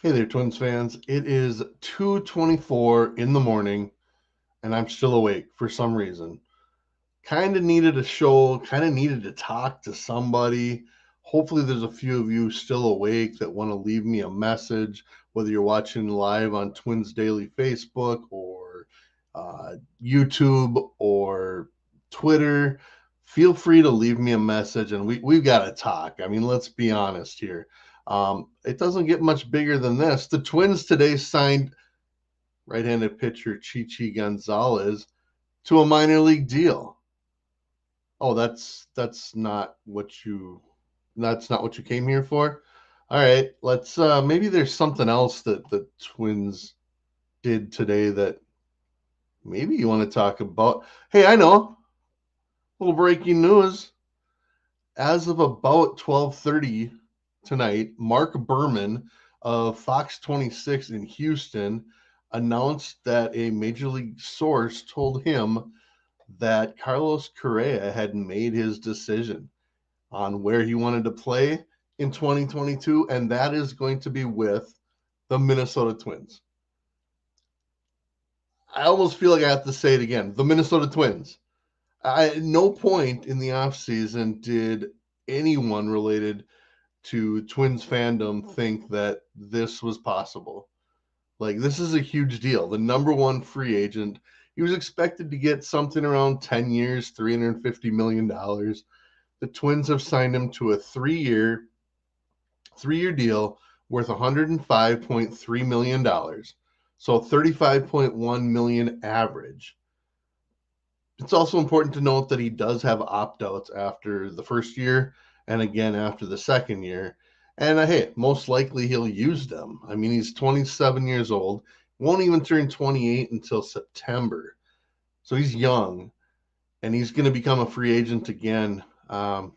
Hey there, Twins fans. It is 2:24 in the morning, and I'm still awake for some reason. Kind of needed a show, kind of needed to talk to somebody. Hopefully, there's a few of you still awake that want to leave me a message, whether you're watching live on Twins Daily Facebook or YouTube or Twitter. Feel free to leave me a message, and we've got to talk. I mean, let's be honest here. It doesn't get much bigger than this. The Twins today signed right-handed pitcher Chichi Gonzalez to a minor league deal. Oh, that's not what you came here for. All right, let's maybe there's something else that the Twins did today that maybe you want to talk about. Hey, I know. A little breaking news. As of about 12:30 tonight, Mark Berman of Fox 26 in Houston announced that a major league source told him that Carlos Correa had made his decision on where he wanted to play in 2022, and that is going to be with the Minnesota Twins. I almost feel like I have to say it again. The Minnesota Twins. At no point in the offseason did anyone related to Twins fandom think that this was possible. Like, this is a huge deal. The number one free agent. He was expected to get something around 10 years, $350 million. The Twins have signed him to a three-year deal worth $105.3 million. So 35.1 million average. It's also important to note that he does have opt-outs after the first year and again after the second year. And hey, most likely he'll use them. I mean, he's 27 years old, won't even turn 28 until September. So he's young, and he's going to become a free agent again at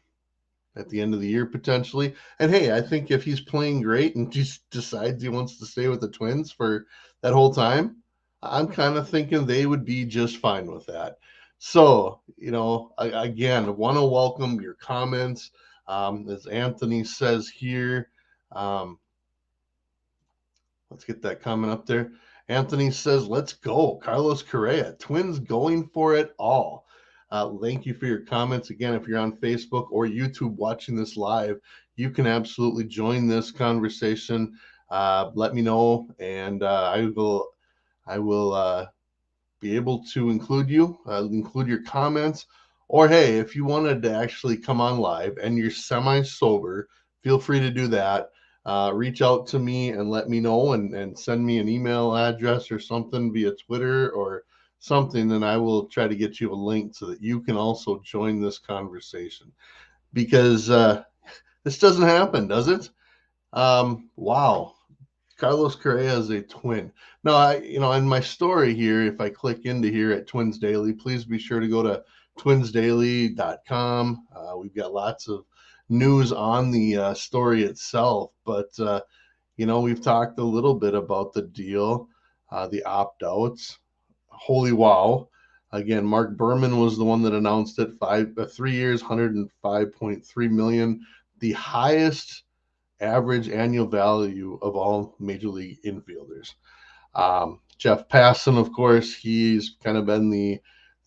the end of the year potentially. And hey, I think if he's playing great and just decides he wants to stay with the Twins for that whole time, I'm kind of thinking they would be just fine with that. So, again, want to welcome your comments. As Anthony says here, um, let's get that comment up there. Anthony says, let's go. Carlos Correa, Twins going for it all. Thank you for your comments. Again, if you're on Facebook or YouTube watching this live, you can absolutely join this conversation. Let me know, and I will be able to include your comments. Or hey, if you wanted to actually come on live and you're semi-sober, feel free to do that. Reach out to me and let me know, and send me an email address or something via Twitter or something, and I will try to get you a link so that you can also join this conversation. Because this doesn't happen, does it? Wow. Carlos Correa is a Twin. Now, in my story here, if I click into here at Twins Daily, please be sure to go to twinsdaily.com. We've got lots of news on the story itself, but we've talked a little bit about the deal, the opt-outs. Holy wow. Again, Mark Berman was the one that announced it. 3 years, 105.3 million, the highest average annual value of all major league infielders. Jeff Passan, of course, he's kind of been the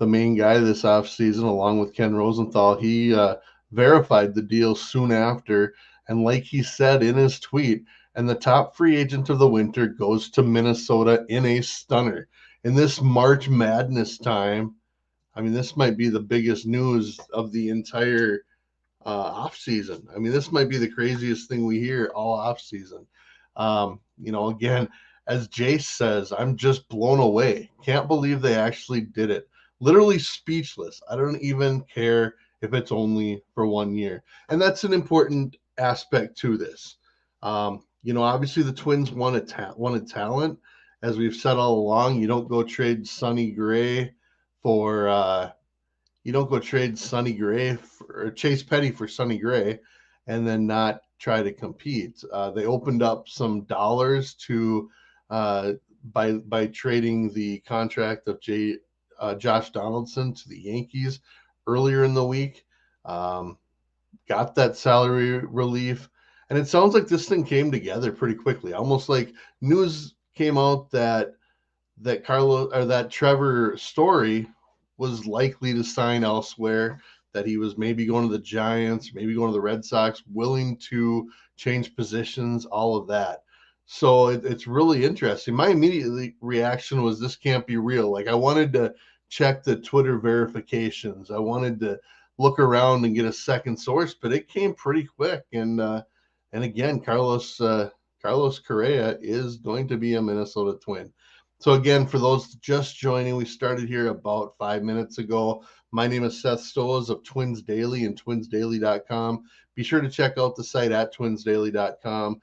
main guy this offseason, along with Ken Rosenthal. He verified the deal soon after, and like he said in his tweet, and the top free agent of the winter goes to Minnesota in a stunner. In this March Madness time, I mean, this might be the biggest news of the entire off season. I mean, this might be the craziest thing we hear all off season. Again, as Jace says, I'm just blown away. Can't believe they actually did it. Literally speechless. I don't even care if it's only for 1 year. And that's an important aspect to this. Obviously the Twins wanted talent. As we've said all along, you don't go trade Sonny Gray for you don't go trade Sonny Gray or Chase Petty for Sonny Gray and then not try to compete. They opened up some dollars to by trading the contract of Josh Donaldson to the Yankees earlier in the week. Got that salary relief. And it sounds like this thing came together pretty quickly, almost like news came out that Carlos or that Trevor Story was likely to sign elsewhere, that he was maybe going to the Giants, maybe going to the Red Sox, willing to change positions, all of that. So it's really interesting. My immediate reaction was this can't be real. Like I wanted to check the Twitter verifications. I wanted to look around and get a second source, but it came pretty quick. And again, Carlos Correa is going to be a Minnesota Twin. So again, for those just joining, we started here about 5 minutes ago. My name is Seth Stoles of Twins Daily and twinsdaily.com. Be sure to check out the site at twinsdaily.com.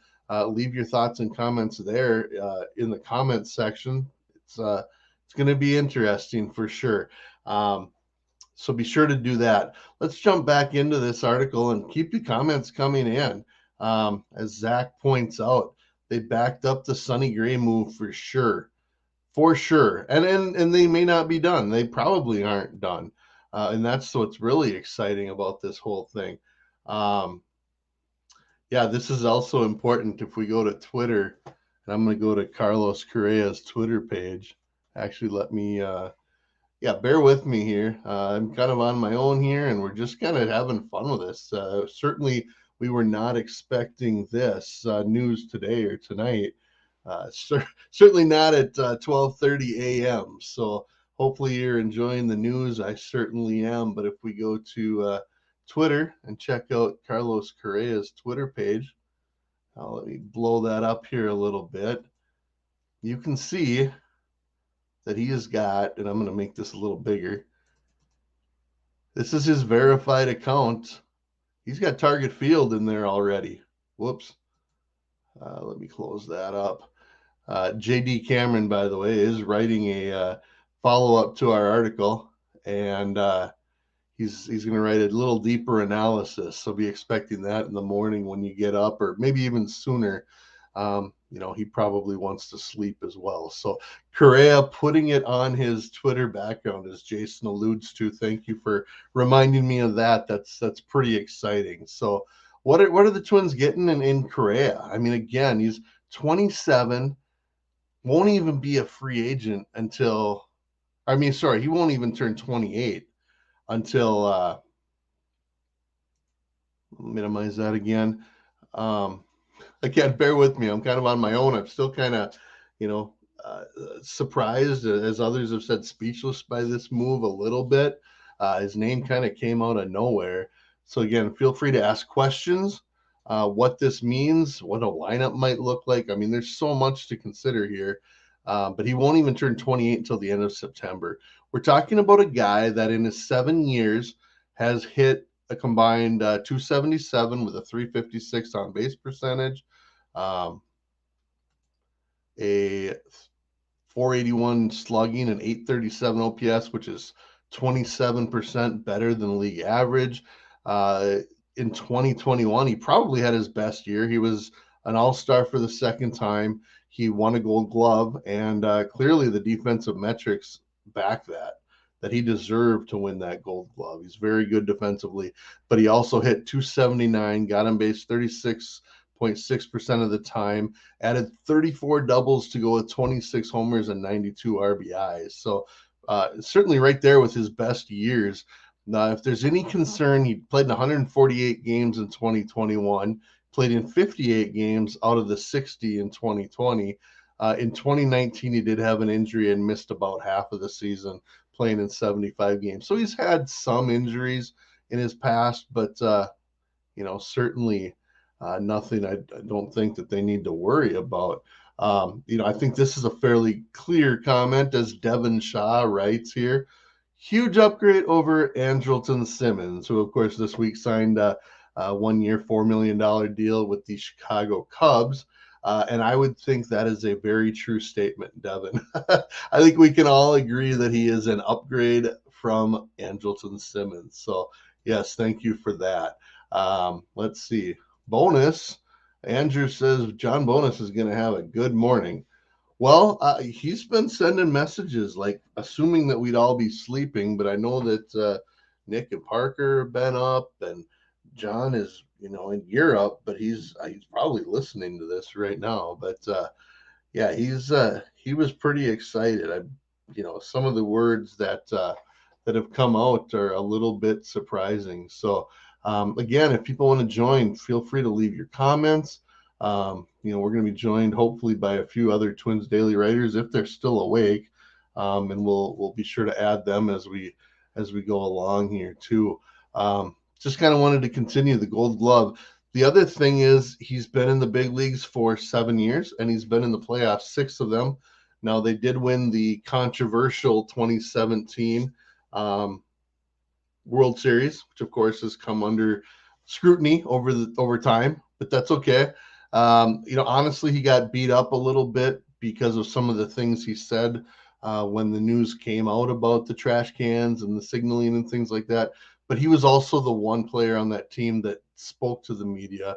Leave your thoughts and comments there in the comments section. It's going to be interesting for sure. So be sure to do that. Let's jump back into this article and keep your comments coming in. As Zach points out, they backed up the Sonny Gray move for sure. For sure. And they may not be done. They probably aren't done. And that's what's really exciting about this whole thing. Yeah, this is also important if we go to Twitter. And I'm going to go to Carlos Correa's Twitter page. Actually, let me, bear with me here. I'm kind of on my own here, and we're just kind of having fun with this. Certainly, we were not expecting this news today or tonight. Certainly not at 12:30 a.m. So hopefully you're enjoying the news. I certainly am. But if we go to Twitter and check out Carlos Correa's Twitter page, let me blow that up here a little bit. You can see that he has got, and I'm going to make this a little bigger. This is his verified account. He's got Target Field in there already. Whoops. Let me close that up. JD Cameron, by the way, is writing a follow-up to our article, and he's going to write a little deeper analysis. So be expecting that in the morning when you get up, or maybe even sooner. He probably wants to sleep as well. So Correa putting it on his Twitter background, as Jason alludes to. Thank you for reminding me of that. That's pretty exciting. So what are the Twins getting in Correa? I mean, again, he's 27. Won't even be a free agent until, he won't even turn 28 until, minimize that again. Again, bear with me. I'm kind of on my own. I'm still kind of, surprised, as others have said, speechless by this move a little bit. His name kind of came out of nowhere. So again, feel free to ask questions. What this means, what a lineup might look like. I mean, there's so much to consider here, but he won't even turn 28 until the end of September. We're talking about a guy that in his 7 years has hit a combined 277 with a 356 on base percentage, a 481 slugging, and 837 OPS, which is 27% better than league average. In 2021, he probably had his best year. He was an all-star for the second time. He won a Gold Glove, and clearly the defensive metrics back that he deserved to win that Gold Glove. He's very good defensively, but he also hit 279, got on base 36.6% of the time, added 34 doubles to go with 26 homers and 92 RBIs. So certainly right there with his best years. Now, if there's any concern, he played in 148 games in 2021, played in 58 games out of the 60 in 2020. In 2019, he did have an injury and missed about half of the season, playing in 75 games. So he's had some injuries in his past, but, certainly nothing I don't think that they need to worry about. I think this is a fairly clear comment, as Devin Shaw writes here. Huge upgrade over Andrelton Simmons, who, of course, this week signed a 1-year, $4 million deal with the Chicago Cubs. And I would think that is a very true statement, Devin. I think we can all agree that he is an upgrade from Andrelton Simmons. So, yes, thank you for that. Let's see. Bonus. Andrew says John Bonus is going to have a good morning. Well, he's been sending messages, like assuming that we'd all be sleeping, but I know that Nick and Parker have been up, and John is, in Europe, but he's probably listening to this right now. But yeah, he was pretty excited. Some of the words that have come out are a little bit surprising. So again, if people want to join, feel free to leave your comments. We're going to be joined hopefully by a few other Twins Daily writers if they're still awake, and we'll be sure to add them as we go along here too. Just kind of wanted to continue the Gold Glove. The other thing is he's been in the big leagues for 7 years, and he's been in the playoffs 6 of them. Now, they did win the controversial 2017 World Series, which of course has come under scrutiny over time, but that's okay. Honestly, he got beat up a little bit because of some of the things he said when the news came out about the trash cans and the signaling and things like that. But he was also the one player on that team that spoke to the media,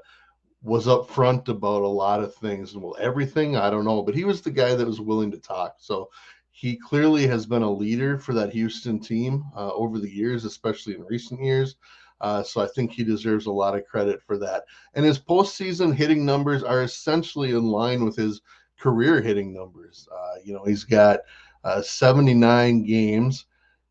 was upfront about a lot of things. And well, everything, I don't know, but he was the guy that was willing to talk. So he clearly has been a leader for that Houston team over the years, especially in recent years. So I think he deserves a lot of credit for that. And his postseason hitting numbers are essentially in line with his career hitting numbers. He's got 79 games.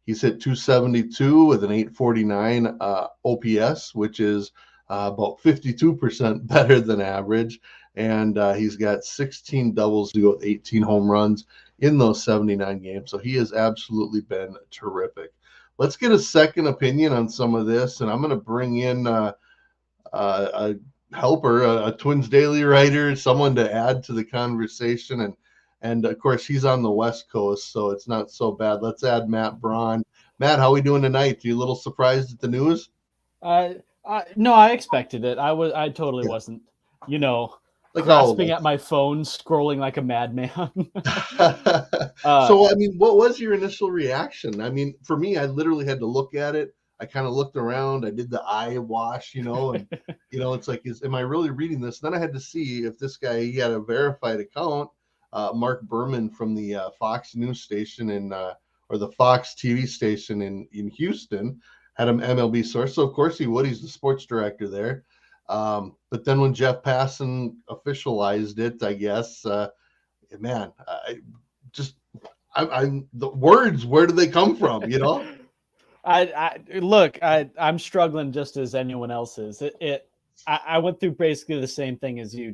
He's hit 272 with an 849 OPS, which is about 52% better than average. And he's got 16 doubles to go with 18 home runs in those 79 games. So he has absolutely been terrific. Let's get a second opinion on some of this. And I'm going to bring in a helper, a Twins Daily writer, someone to add to the conversation. And of course, he's on the West Coast, so it's not so bad. Let's add Matt Braun. Matt, how are we doing tonight? Are you a little surprised at the news? No, I expected it. I totally wasn't, Like grasping at my phone, scrolling like a madman. So, I mean, what was your initial reaction? I mean, for me, I literally had to look at it. I kind of looked around. I did the eye wash, and it's like, am I really reading this? Then I had to see if this guy, he had a verified account. Mark Berman from the Fox News station or the Fox TV station in Houston had an MLB source. So of course he would. He's the sports director there. But then when Jeff Passan officialized it, I guess, man, the words, where do they come from? I'm struggling just as anyone else is. I went through basically the same thing as you.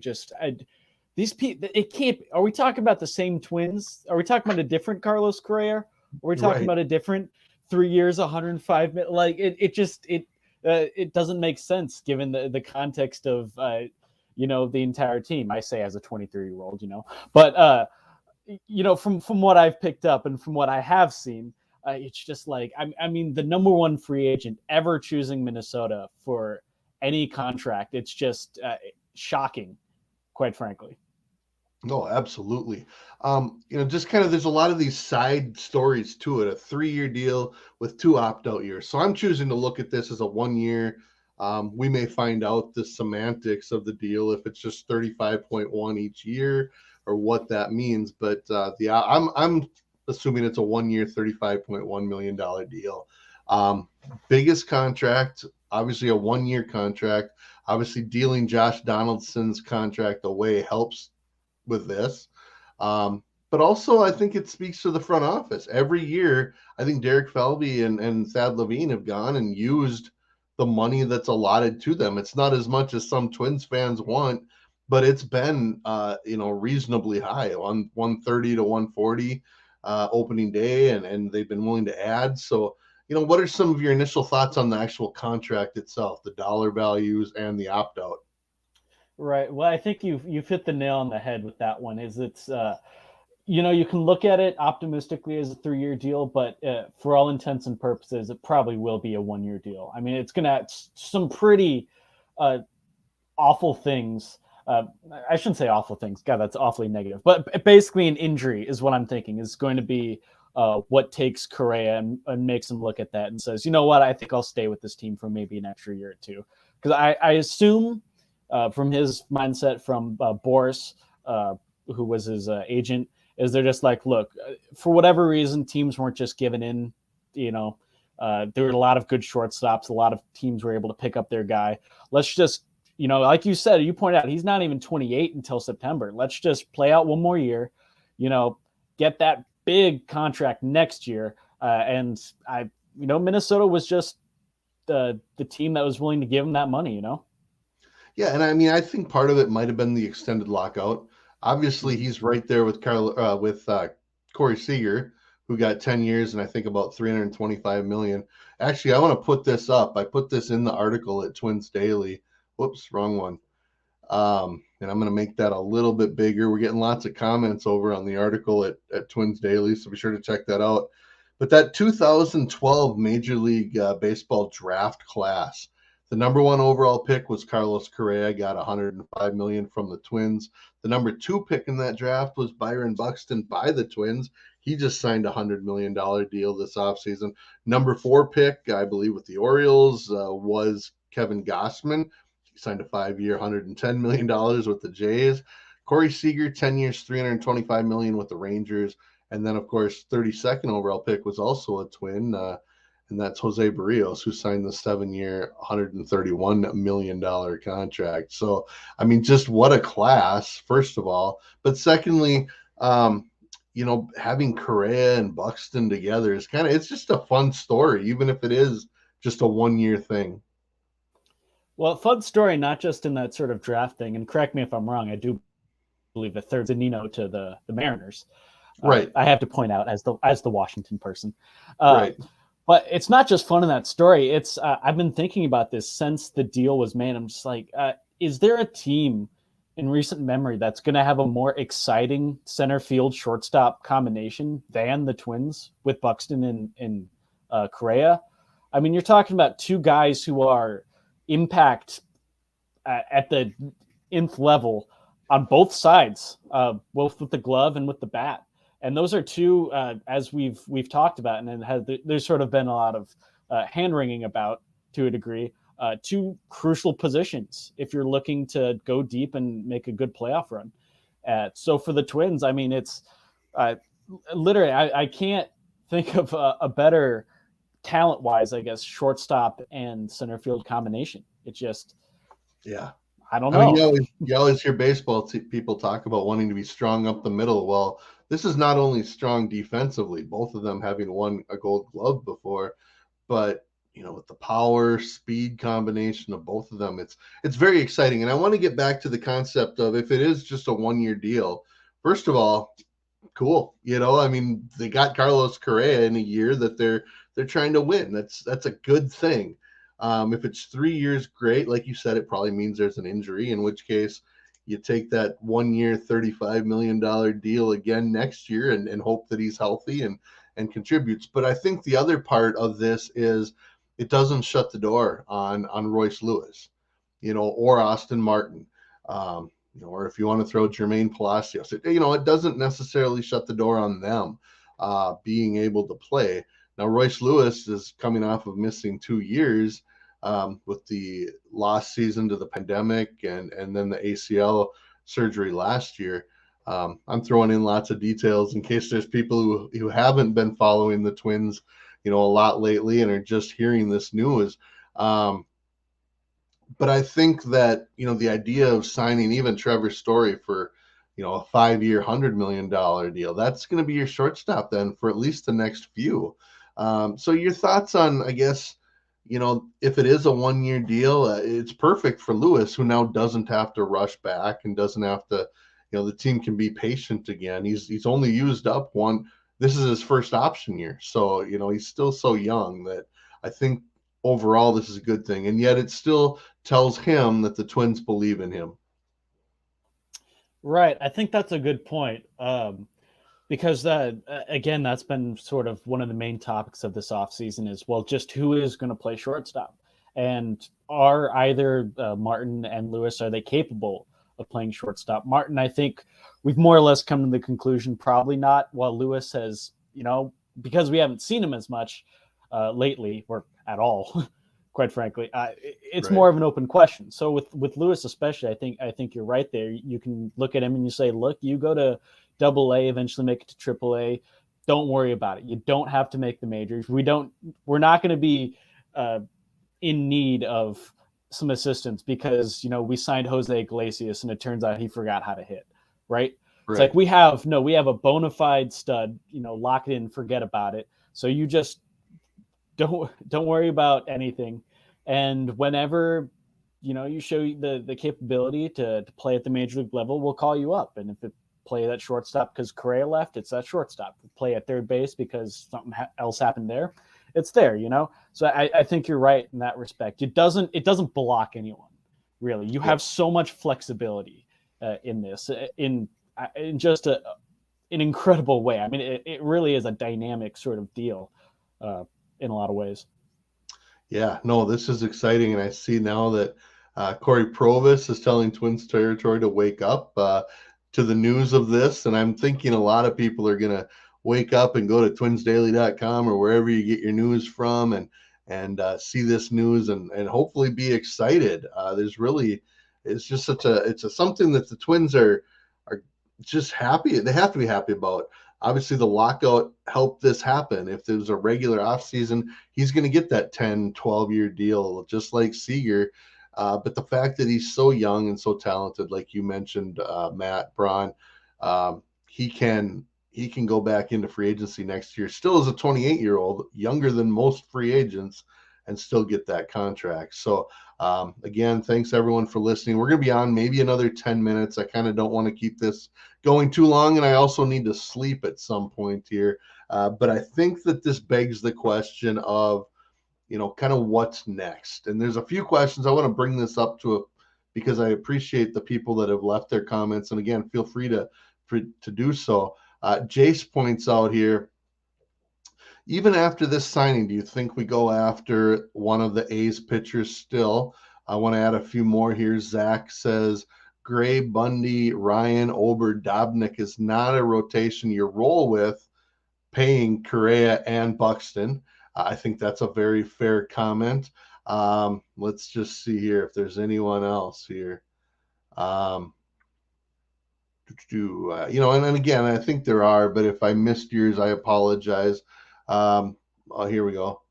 These people, it can't. Are we talking about the same Twins? Are we talking about a different Carlos Correa? Are we talking about a different 3 years, 105 minutes? Like it doesn't make sense given the context of the entire team. I say as a 23-year-old, but from what I've picked up and from what I have seen, it's just like I mean the number one free agent ever choosing Minnesota for any contract. It's just shocking, quite frankly. No, absolutely. Just kind of there's a lot of these side stories to it. A 3-year deal with 2 opt-out years. So I'm choosing to look at this as a 1 year. We may find out the semantics of the deal, if it's just 35.1 each year or what that means. But I'm assuming it's a 1 year, $35.1 million deal. Biggest contract, obviously a 1 year contract. Obviously, dealing Josh Donaldson's contract away helps with this. But also, I think it speaks to the front office. Every year, I think Derek Falvey and Thad Levine have gone and used the money that's allotted to them. It's not as much as some Twins fans want, but it's been, reasonably high, on 130 to 140 opening day, and they've been willing to add. So, what are some of your initial thoughts on the actual contract itself, the dollar values and the opt-out? Right. Well, I think you've hit the nail on the head with that one. You can look at it optimistically as a 3-year deal, but for all intents and purposes, it probably will be a 1 year deal. I mean, it's going to have some pretty awful things. I shouldn't say awful things. God, that's awfully negative. But basically, an injury is what I'm thinking is going to be what takes Correa and makes him look at that and says, you know what, I think I'll stay with this team for maybe an extra year or two. Because I assume from his mindset, from Boris, who was his agent, is they're just like, look, for whatever reason, teams weren't just giving in, There were a lot of good shortstops. A lot of teams were able to pick up their guy. Let's just, like you said, you pointed out, he's not even 28 until September. Let's just play out one more year, get that big contract next year. And Minnesota was just the team that was willing to give him that money, Yeah, and I mean, I think part of it might have been the extended lockout. Obviously, he's right there with Corey Seager, who got 10 years and I think about 325 million. Actually, I want to put this up. I put this in the article at Twins Daily. Whoops, wrong one. And I'm going to make that a little bit bigger. We're getting lots of comments over on the article at Twins Daily, so be sure to check that out. But that 2012 Major League Baseball draft class, the number 1 overall pick was Carlos Correa, got 105 million from the Twins. The number 2 pick in that draft was Byron Buxton by the Twins. He just signed a $100 million deal this offseason. Number 4 pick, I believe, with the Orioles was Kevin Gausman. He signed a 5-year, $110 million with the Jays. Corey Seager, 10 years, $325 million with the Rangers. And then, of course, 32nd overall pick was also a Twin, and that's Jose Barrios, who signed the 7-year, $131 million contract. So, I mean, just what a class, first of all. But secondly, having Correa and Buxton together is it's just a fun story, even if it is just a 1-year thing. Well, fun story, not just in that sort of draft thing. And correct me if I'm wrong, I do believe the third Zanino to the Mariners. Right. I have to point out as the Washington person. Right. But it's not just fun in that story. It's I've been thinking about this since the deal was made. I'm just like, is there a team in recent memory that's going to have a more exciting center field shortstop combination than the Twins with Buxton and Correa? I mean, you're talking about 2 guys who are impact at the nth level on both sides, both with the glove and with the bat. And those are 2, as we've talked about, and then there's sort of been a lot of hand-wringing about, to a degree, 2 crucial positions if you're looking to go deep and make a good playoff run. So for the Twins, I mean, it's literally, I can't think of a better talent-wise, I guess, shortstop and center field combination. It's just, yeah. I don't know. I mean, you always hear baseball people talk about wanting to be strong up the middle. Well, this is not only strong defensively, both of them having won a Gold Glove before, but with the power speed combination of both of them, it's very exciting. And I want to get back to the concept of, if it is just a 1-year deal, first of all, cool. I mean, they got Carlos Correa in a year that they're trying to win. That's a good thing. If it's 3 years, great. Like you said, it probably means there's an injury, in which case you take that 1-year, $35 million deal again next year and hope that he's healthy and contributes. But I think the other part of this is it doesn't shut the door on Royce Lewis, or Austin Martin, or if you want to throw Jermaine Palacios, it doesn't necessarily shut the door on them being able to play. Now, Royce Lewis is coming off of missing 2 years with the lost season to the pandemic and then the ACL surgery last year. I'm throwing in lots of details in case there's people who haven't been following the Twins, a lot lately and are just hearing this news. But I think that, the idea of signing even Trevor Story for, a 5-year, $100 million deal, that's going to be your shortstop then for at least the next few. So your thoughts on, I guess, if it is a 1-year deal, it's perfect for Lewis, who now doesn't have to rush back and doesn't have to, the team can be patient again. He's only used up one. This is his first option year. So, he's still so young that I think overall this is a good thing. And yet it still tells him that the Twins believe in him. Right. I think that's a good point. Because again, that's been sort of one of the main topics of this offseason is, well, just who is going to play shortstop, and are either Martin and Lewis, are they capable of playing shortstop? Martin, I think we've more or less come to the conclusion probably not, while Lewis has, because we haven't seen him as much lately or at all, quite frankly, it's right. More of an open question. So with Lewis especially, I think you're right there. You can look at him and you say, look, you go to Double-A, eventually make it to Triple-A. don't worry about it. You don't have to make the majors. We're not going to be in need of some assistance because, we signed Jose Iglesias and it turns out he forgot how to hit, right? It's like Right. we have a bona fide stud, lock it in, forget about it. So you just don't worry about anything. And whenever, you show the capability to play at the major league level, we'll call you up. And if it play that shortstop because Correa left, it's that shortstop. Play at third base because something else happened there, it's there. So I think you're right in that respect. It doesn't block anyone, really. You have so much flexibility in this, in just an incredible way. I mean, it really is a dynamic sort of deal in a lot of ways. Yeah, no, this is exciting, and I see now that Corey Provis is telling Twins territory to wake up to the news of this, and I'm thinking a lot of people are going to wake up and go to twinsdaily.com or wherever you get your news from and see this news and hopefully be excited. It's just something that the Twins are just happy. They have to be happy about. Obviously, the lockout helped this happen. If there was a regular offseason, he's going to get that 10, 12-year deal, just like Seager. But the fact that he's so young and so talented, like you mentioned, Matt Braun, he can go back into free agency next year, still as a 28-year-old, younger than most free agents, and still get that contract. So again, thanks everyone for listening. We're going to be on maybe another 10 minutes. I kind of don't want to keep this going too long, and I also need to sleep at some point here. But I think that this begs the question of, kind of what's next. And there's a few questions I want to bring this up to because I appreciate the people that have left their comments. And again, feel free to do so. Jace points out here, even after this signing, do you think we go after one of the A's pitchers still? I want to add a few more here. Zach says, Gray, Bundy, Ryan, Ober, Dobnik is not a rotation you roll with, paying Correa and Buxton. I think that's a very fair comment. Let's just see here if there's anyone else here. And again, I think there are, but if I missed yours, I apologize. Here we go.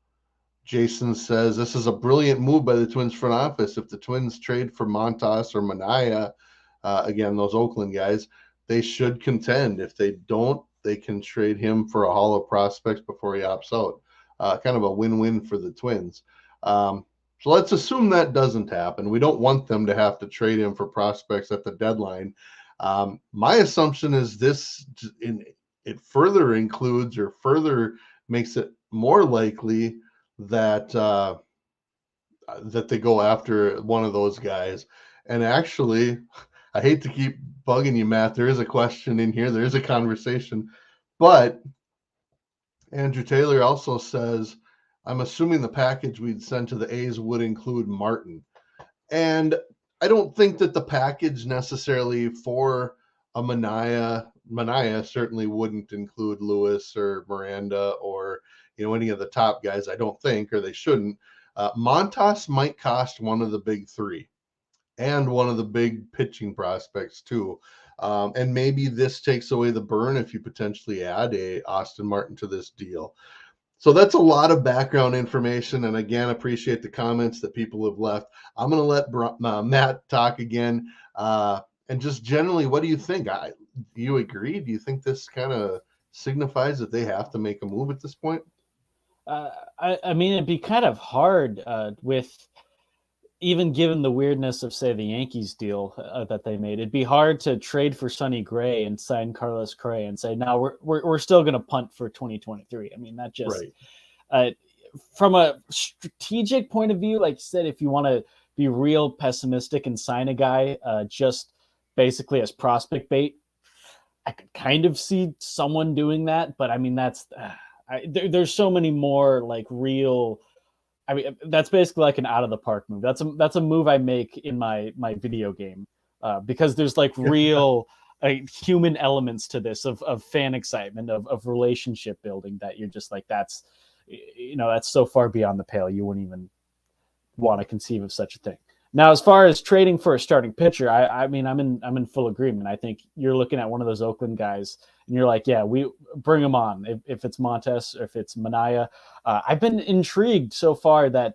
Jason says, this is a brilliant move by the Twins front office. If the Twins trade for Montas or Manaea, again, those Oakland guys, they should contend. If they don't, they can trade him for a haul of prospects before he opts out. Kind of a win-win for the Twins. So let's assume that doesn't happen. We don't want them to have to trade him for prospects at the deadline. My assumption is it further includes or further makes it more likely that that they go after one of those guys. And actually, I hate to keep bugging you, Matt. There is a question in here. There is a conversation. But Andrew Taylor also says, I'm assuming the package we'd send to the A's would include Martin. And I don't think that the package necessarily for a Manaea certainly wouldn't include Lewis or Miranda or any of the top guys. I don't think, or they shouldn't. Montas might cost one of the big three and one of the big pitching prospects too. And maybe this takes away the burn if you potentially add a Austin Martin to this deal. So that's a lot of background information. And again, appreciate the comments that people have left. I'm going to let Matt talk again. And just generally, what do you think? Do you agree? Do you think this kind of signifies that they have to make a move at this point? I mean, it'd be kind of hard with even given the weirdness of, say, the Yankees deal that they made. It'd be hard to trade for Sonny Gray and sign Carlos Correa and say, no, we're still going to punt for 2023. I mean, that just from a strategic point of view, like you said, if you want to be real pessimistic and sign a guy just basically as prospect bait, I could kind of see someone doing that. But I mean, there's so many more like real. I mean, that's basically like an out of the park move. That's a move I make in my video game because there's like real human elements to this of fan excitement, of relationship building that you're just like, that's so far beyond the pale. You wouldn't even want to conceive of such a thing. Now, as far as trading for a starting pitcher, I mean, I'm in full agreement. I think you're looking at one of those Oakland guys, and you're like, yeah, we bring him on. If it's Montes or if it's Manaya, I've been intrigued so far that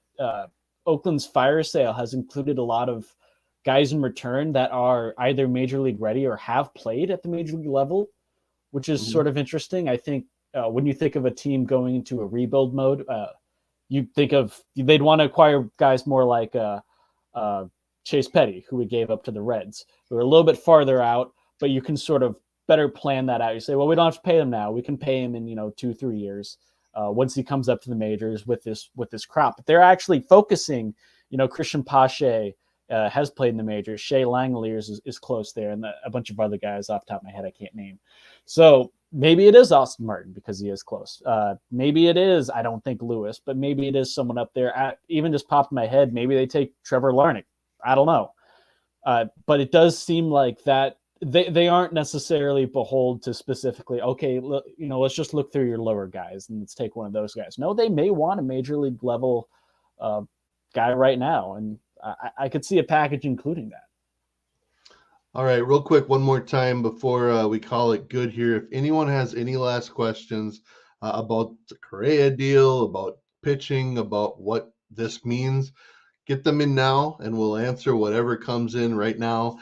Oakland's fire sale has included a lot of guys in return that are either major league ready or have played at the major league level, which is Mhm. sort of interesting. I think when you think of a team going into a rebuild mode, you think of they'd want to acquire guys more like Chase Petty, who we gave up to the Reds, who are a little bit farther out, but you can sort of better plan that out. You say, well, we don't have to pay him now. We can pay him in 2-3 years once he comes up to the majors with this crop. But they're actually focusing. Christian Pache has played in the majors. Shea Langeliers is close there, and a bunch of other guys off the top of my head I can't name. So maybe it is Austin Martin because he is close. Maybe it is, I don't think Lewis, but maybe it is someone up there. Even just popped in my head, maybe they take Trevor Larnach. I don't know. But it does seem like that they aren't necessarily beholden to specifically, okay, look, let's just look through your lower guys and let's take one of those guys. No, they may want a major league level guy right now. And I could see a package including that. All right, real quick, one more time before we call it good here. If anyone has any last questions about the Correa deal, about pitching, about what this means, get them in now, and we'll answer whatever comes in right now.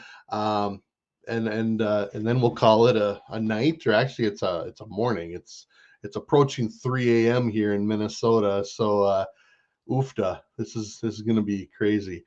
And then we'll call it a night, or actually it's a morning. It's approaching 3 a.m. here in Minnesota, so oofda, this is going to be crazy.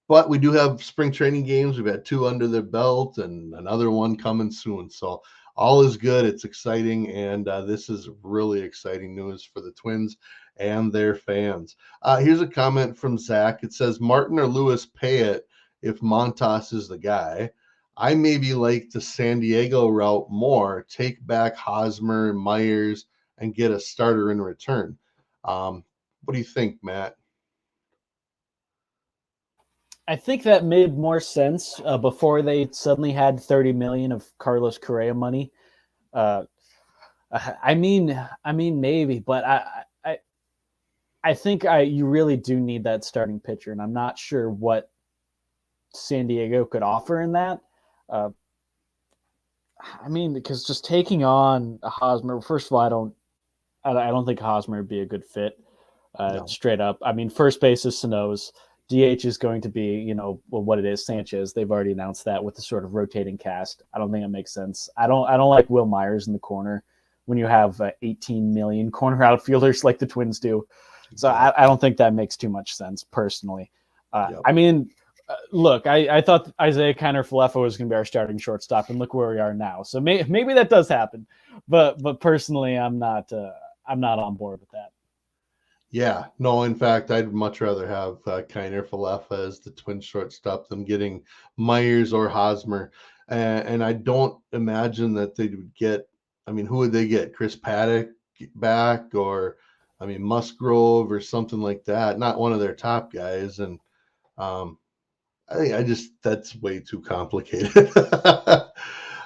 But we do have spring training games. We've had 2 under the belt and another one coming soon. So all is good. It's exciting. And this is really exciting news for the Twins and their fans. Here's a comment from Zach. It says, Martin or Lewis pay it if Montas is the guy. I maybe like the San Diego route more. Take back Hosmer and Myers and get a starter in return. What do you think, Matt? I think that made more sense before they suddenly had 30 million of Carlos Correa money. Uh, I mean, maybe, but I think you really do need that starting pitcher, and I'm not sure what San Diego could offer in that. Because just taking on a Hosmer, first of all, I don't think Hosmer would be a good fit. No. Straight up. First base is Sano's. DH is going to be, what it is, Sanchez. They've already announced that with the sort of rotating cast. I don't think it makes sense. I don't like Will Myers in the corner when you have 18 million corner outfielders like the Twins do. So I don't think that makes too much sense personally. Yep. Look, I thought Isaiah Kiner-Falefa was going to be our starting shortstop, and look where we are now. So maybe that does happen, but personally, I'm not on board with that. Yeah, no, in fact, I'd much rather have Kiner-Falefa as the Twin shortstop than getting Myers or Hosmer. And I don't imagine that they would get, who would they get? Chris Paddock back, or, Musgrove or something like that. Not one of their top guys. And I think that's way too complicated.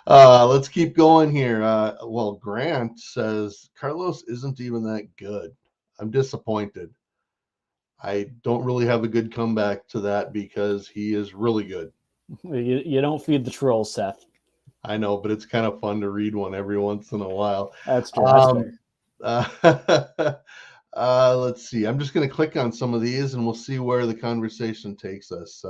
Let's keep going here. Grant says Carlos isn't even that good. I'm disappointed. I don't really have a good comeback to that because he is really good. You don't feed the troll, Seth. I know, but it's kind of fun to read one every once in a while. That's true. That's fair. Let's see. I'm just going to click on some of these and we'll see where the conversation takes us.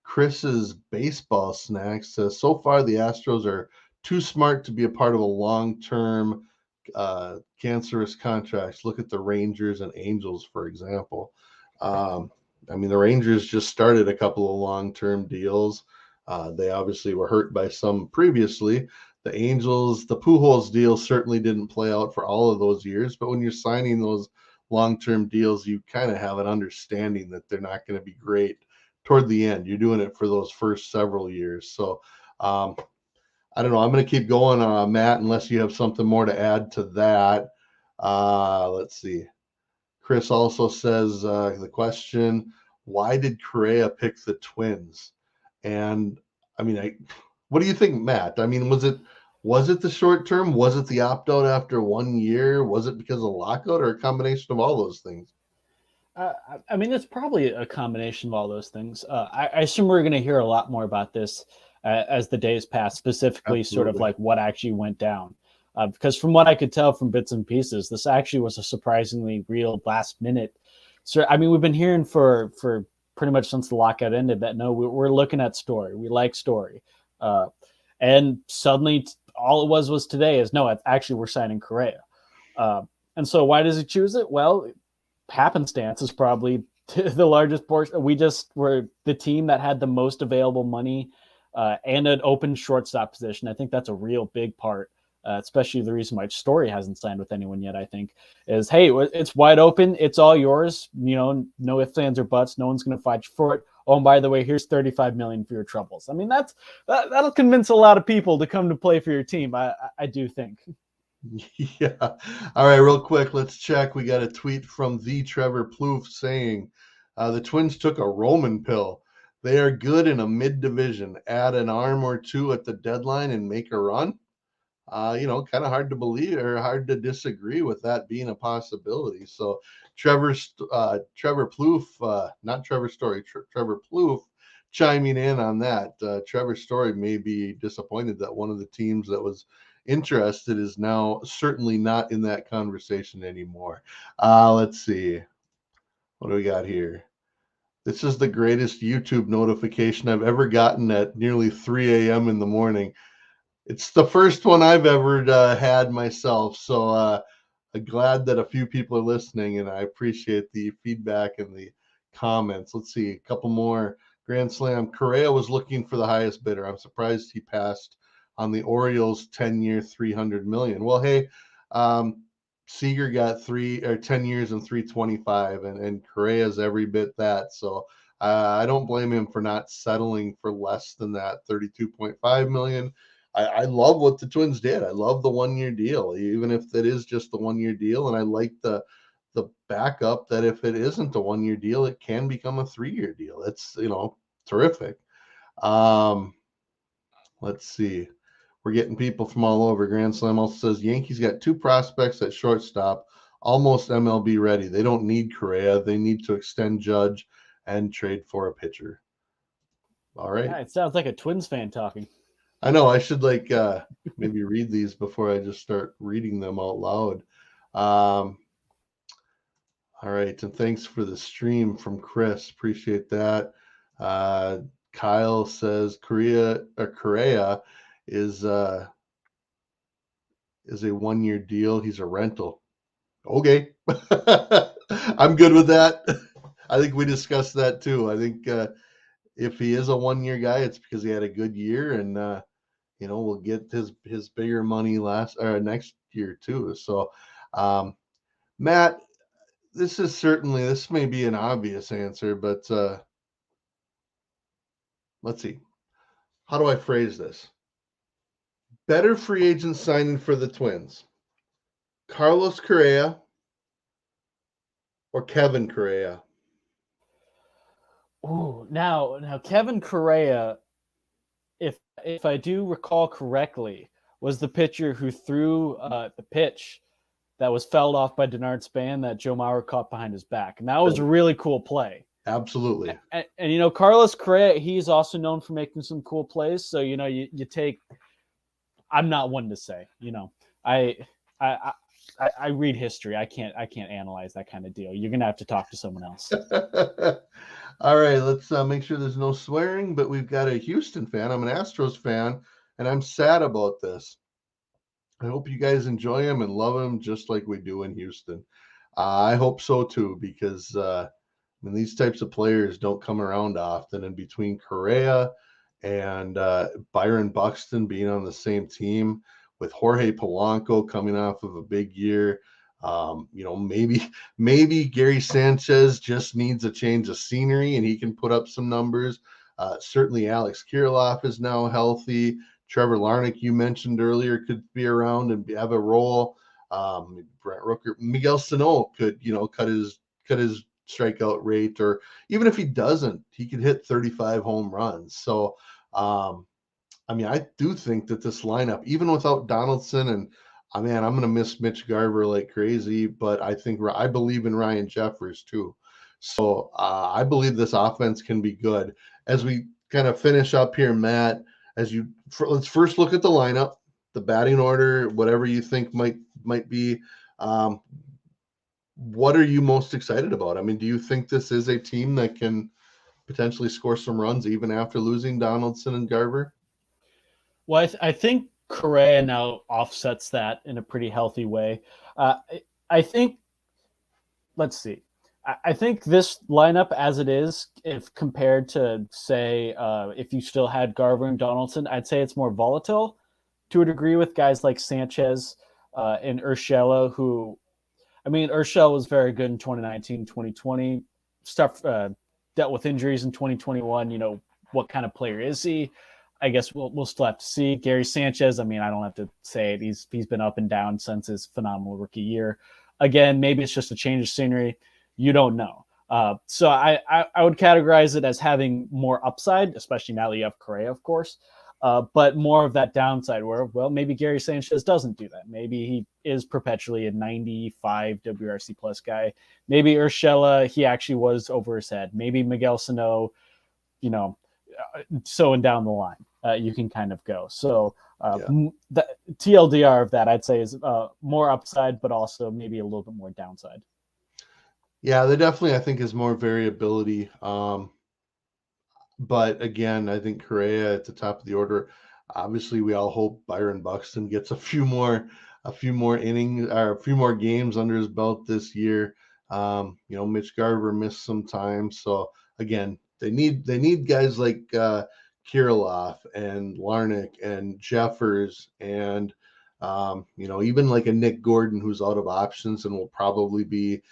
Chris's baseball snack says, so far the Astros are too smart to be a part of a long-term cancerous contracts. Look at the Rangers and Angels, for example. The Rangers just started a couple of long-term deals. They obviously were hurt by some previously. The Angels, the Pujols deal certainly didn't play out for all of those years, but when you're signing those long-term deals, you kind of have an understanding that they're not going to be great toward the end. You're doing it for those first several years. So I don't know. I'm going to keep going, Matt, unless you have something more to add to that. Let's see. Chris also says the question, why did Correa pick the Twins? And what do you think, Matt? Was it the short term? Was it the opt out after 1 year? Was it because of lockout, or a combination of all those things? It's probably a combination of all those things. I assume we're going to hear a lot more about this as the days passed, specifically sort of Absolutely. like what actually went down. Because from what I could tell from bits and pieces, this actually was a surprisingly real last minute. So, I mean, we've been hearing for pretty much since the lockout ended that no, we're looking at Story. We like Story. And suddenly all it was today is no, actually we're signing Correa. And so why does he choose it? Well, happenstance is probably the largest portion. We just were the team that had the most available money and an open shortstop position. I think that's a real big part, especially the reason why Story hasn't signed with anyone yet, I think, is, hey, it's wide open. It's all yours. You know, no ifs, ands, or buts. No one's going to fight you for it. Oh, and by the way, here's $35 million for your troubles. I mean, that'll convince a lot of people to come to play for your team. I do think. Yeah. All right, real quick, let's check. We got a tweet from the Trevor Plouffe saying the Twins took a Roman pill. They are good in a mid division. Add an arm or two at the deadline and make a run. Kind of hard to believe or hard to disagree with that being a possibility. So Trevor Plouffe, not Trevor Story, Trevor Plouffe chiming in on that. Trevor Story may be disappointed that one of the teams that was interested is now certainly not in that conversation anymore. Let's see. What do we got here? This is the greatest YouTube notification I've ever gotten at nearly 3 a.m. in the morning. It's the first one I've ever had myself, so I'm glad that a few people are listening, and I appreciate the feedback and the comments. Let's see, a couple more. Grand Slam. Correa was looking for the highest bidder. I'm surprised he passed on the Orioles 10-year, $300 million. Well, hey, Seager got 10 years and 325, and Correa's every bit that. So I don't blame him for not settling for less than that, 32.5 million. I love what the Twins did. I love the 1-year deal, even if it is just the 1-year deal. And I like the backup that if it isn't a 1-year deal, it can become a 3-year deal. It's, terrific. Let's see. We're getting people from all over. Grand Slam also says Yankees got 2 prospects at shortstop, almost MLB ready. They don't need Correa. They need to extend Judge and trade for a pitcher. All right. Yeah, it sounds like a Twins fan talking. I know I should maybe read these before I just start reading them out loud. All right, and thanks for the stream from Chris. Appreciate that. Kyle says Correa is a 1-year deal. He's a rental. Okay, I'm good with that. I think we discussed that too. I think if he is a 1-year guy, it's because he had a good year, and we'll get his bigger money next year too. So, Matt, this may be an obvious answer, but let's see. How do I phrase this? Better free agent signing for the Twins: Carlos Correa or Kevin Correa? Ooh, now Kevin Correa, if I do recall correctly, was the pitcher who threw the pitch that was fouled off by Denard Span that Joe Mauer caught behind his back, and that was a really cool play. Absolutely. And Carlos Correa, he's also known for making some cool plays. So you take. I'm not one to say. I read history. I can't analyze that kind of deal. You're gonna have to talk to someone else. All right, let's make sure there's no swearing. But we've got a Houston fan. I'm an Astros fan, and I'm sad about this. I hope you guys enjoy him and love him just like we do in Houston. I hope so too, because these types of players don't come around often. And between Correa and Byron Buxton being on the same team, with Jorge Polanco coming off of a big year, maybe Gary Sanchez just needs a change of scenery and he can put up some numbers. Certainly Alex Kirilloff is now healthy. Trevor Larnach, you mentioned earlier, could be around and have a role. Brent Rooker, Miguel Sano could, cut his strikeout rate, or even if he doesn't, he could hit 35 home runs. So, I do think that this lineup, even without Donaldson, and I'm going to miss Mitch Garver like crazy, but I believe in Ryan Jeffers too. So I believe this offense can be good. As we kind of finish up here, Matt, let's first look at the lineup, the batting order, whatever you think might be. What are you most excited about? I mean, do you think this is a team that can potentially score some runs even after losing Donaldson and Garver? Well, I think Correa now offsets that in a pretty healthy way. I think, let's see. I think this lineup as it is, if compared to, say, if you still had Garver and Donaldson, I'd say it's more volatile to a degree with guys like Sanchez and Urshela, who, I mean, Urshela was very good in 2019, 2020. Stuff dealt with injuries in 2021. What kind of player is he? I guess we'll still have to see. Gary Sanchez, I mean, I don't have to say it. He's been up and down since his phenomenal rookie year. Again, maybe it's just a change of scenery. You don't know. So I would categorize it as having more upside, especially now that you have Correa, of course, but more of that downside where, well, maybe Gary Sanchez doesn't do that. Maybe he is perpetually a 95 WRC plus guy. Maybe Urshela, he actually was over his head. Maybe Miguel Sano, so and down the line, you can kind of go. So the TLDR of that, I'd say, is more upside, but also maybe a little bit more downside. Yeah, there definitely, I think, is more variability. But again, I think Correa at the top of the order. Obviously, we all hope Byron Buxton gets a few more innings or a few more games under his belt this year. Mitch Garver missed some time, so again, they need guys like Kirilloff and Larnach and Jeffers and even like a Nick Gordon who's out of options and will probably be,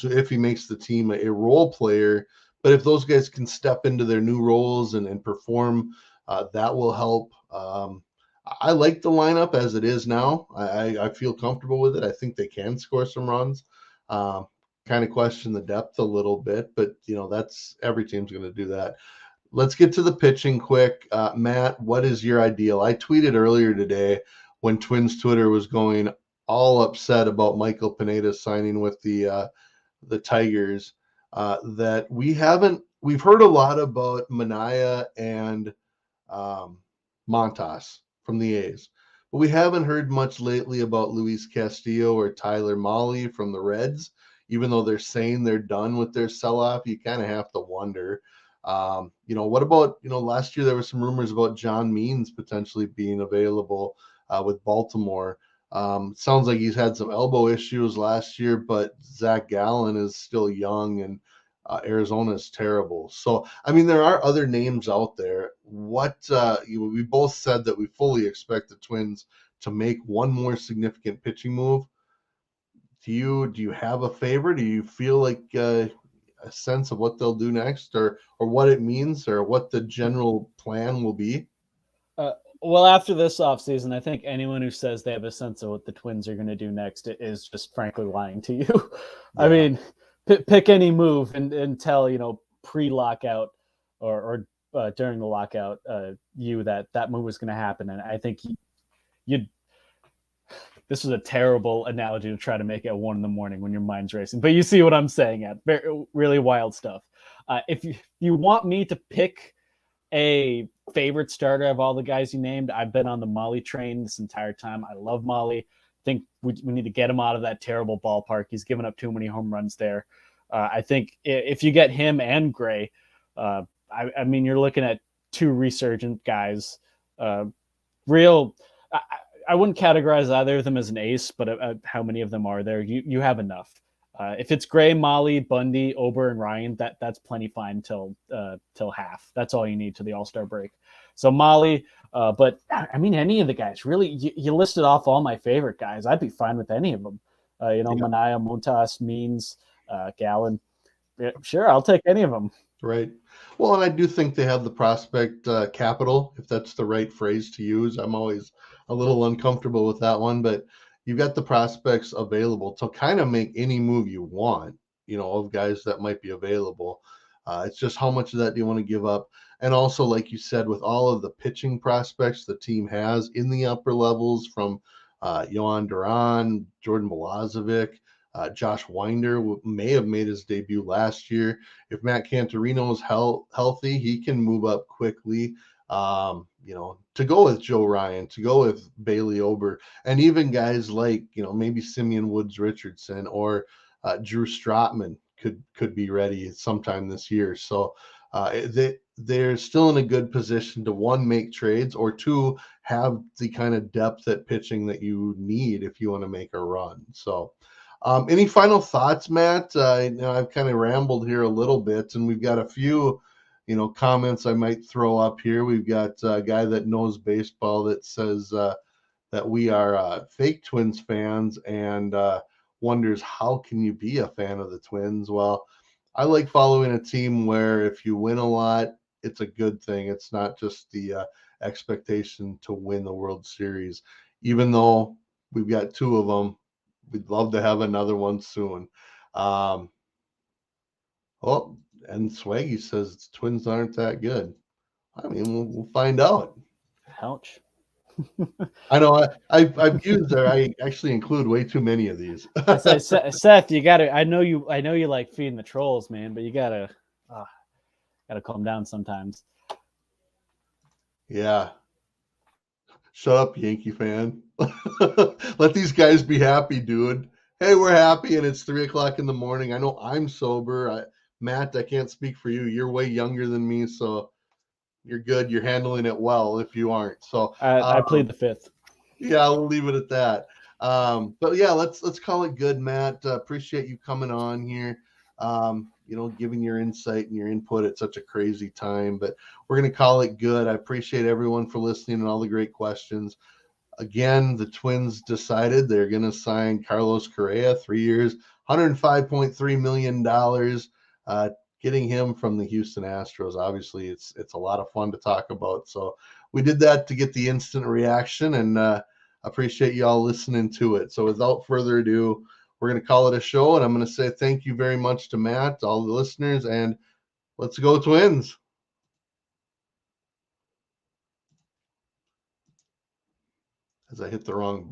if he makes the team, a role player. But if those guys can step into their new roles and perform, that will help. I like the lineup as it is now. I feel comfortable with it. I think they can score some runs. Kind of question the depth a little bit, but that's every team's going to do that. Let's get to the pitching quick. Matt, what is your ideal? I tweeted earlier today when Twins Twitter was going all upset about Michael Pineda signing with the Tigers, that we've heard a lot about Manaea and Montas from the A's, but we haven't heard much lately about Luis Castillo or Tyler Mahle from the Reds. Even though they're saying they're done with their sell-off, you kind of have to wonder. What about, last year there were some rumors about John Means potentially being available with Baltimore. Sounds like he's had some elbow issues last year, but Zach Gallen is still young and Arizona is terrible. So, I mean, there are other names out there. We both said that we fully expect the Twins to make one more significant pitching move. Do you have a favorite? Do you feel like a sense of what they'll do next, or what it means, or what the general plan will be? Well, after this offseason, I think anyone who says they have a sense of what the Twins are going to do next is just frankly lying to you. Yeah. I mean, pick any move and tell, pre-lockout or during the lockout, that move was going to happen. And I think this is a terrible analogy to try to make at 1 a.m. when your mind's racing, but you see what I'm saying at really wild stuff. If you want me to pick a favorite starter of all the guys you named, I've been on the Mahle train this entire time. I love Mahle. I think we need to get him out of that terrible ballpark. He's given up too many home runs there. I think if you get him and Gray, I mean, you're looking at two resurgent guys. I wouldn't categorize either of them as an ace, but how many of them are there? You have enough. If it's Gray, Mahle, Bundy, Ober, and Ryan, that's plenty fine till half. That's all you need to the All-Star break. So Mahle, but I mean, any of the guys, really, you listed off all my favorite guys. I'd be fine with any of them. Manaea, Montas, Means, Gallen. Yeah, sure, I'll take any of them. Right. Well, and I do think they have the prospect capital, if that's the right phrase to use. I'm always a little uncomfortable with that one, but you've got the prospects available to kind of make any move you want, of guys that might be available. It's just how much of that do you want to give up? And also, like you said, with all of the pitching prospects the team has in the upper levels, from Yohan Duran, Jordan Balazovic, Josh Winder may have made his debut last year. If Matt Cantorino is healthy, he can move up quickly. To go with Joe Ryan, to go with Bailey Ober, and even guys like, maybe Simeon Woods Richardson or Drew Strotman could be ready sometime this year. So they're still in a good position to, one, make trades, or two, have the kind of depth at pitching that you need if you want to make a run. So any final thoughts, Matt? I've kind of rambled here a little bit, and we've got a few comments I might throw up here. We've got a guy that knows baseball that says that we are fake Twins fans, and wonders, how can you be a fan of the Twins? Well, I like following a team where if you win a lot, it's a good thing. It's not just the expectation to win the World Series. Even though we've got two of them, we'd love to have another one soon. Oh, and Swaggy says the Twins aren't that good. I mean, we'll find out. Ouch. I know I've used there. I actually include way too many of these. I say, Seth, you gotta. I know you like feeding the trolls, man, but you gotta calm down sometimes. Yeah. Shut up, Yankee fan. Let these guys be happy, dude. Hey, we're happy, and it's 3:00 in the morning. I know I'm sober. Matt, I can't speak for you. You're way younger than me, so you're good. You're handling it well if you aren't. So I plead the fifth. Yeah, we'll leave it at that. But yeah, let's call it good, Matt. Appreciate you coming on here. Giving your insight and your input at such a crazy time. But we're gonna call it good. I appreciate everyone for listening and all the great questions. Again, the Twins decided they're gonna sign Carlos Correa, 3 years, $105.3 million. Getting him from the Houston Astros. Obviously, it's a lot of fun to talk about. So we did that to get the instant reaction, and appreciate you all listening to it. So without further ado, we're going to call it a show, and I'm going to say thank you very much to Matt, all the listeners, and let's go Twins. As I hit the wrong button.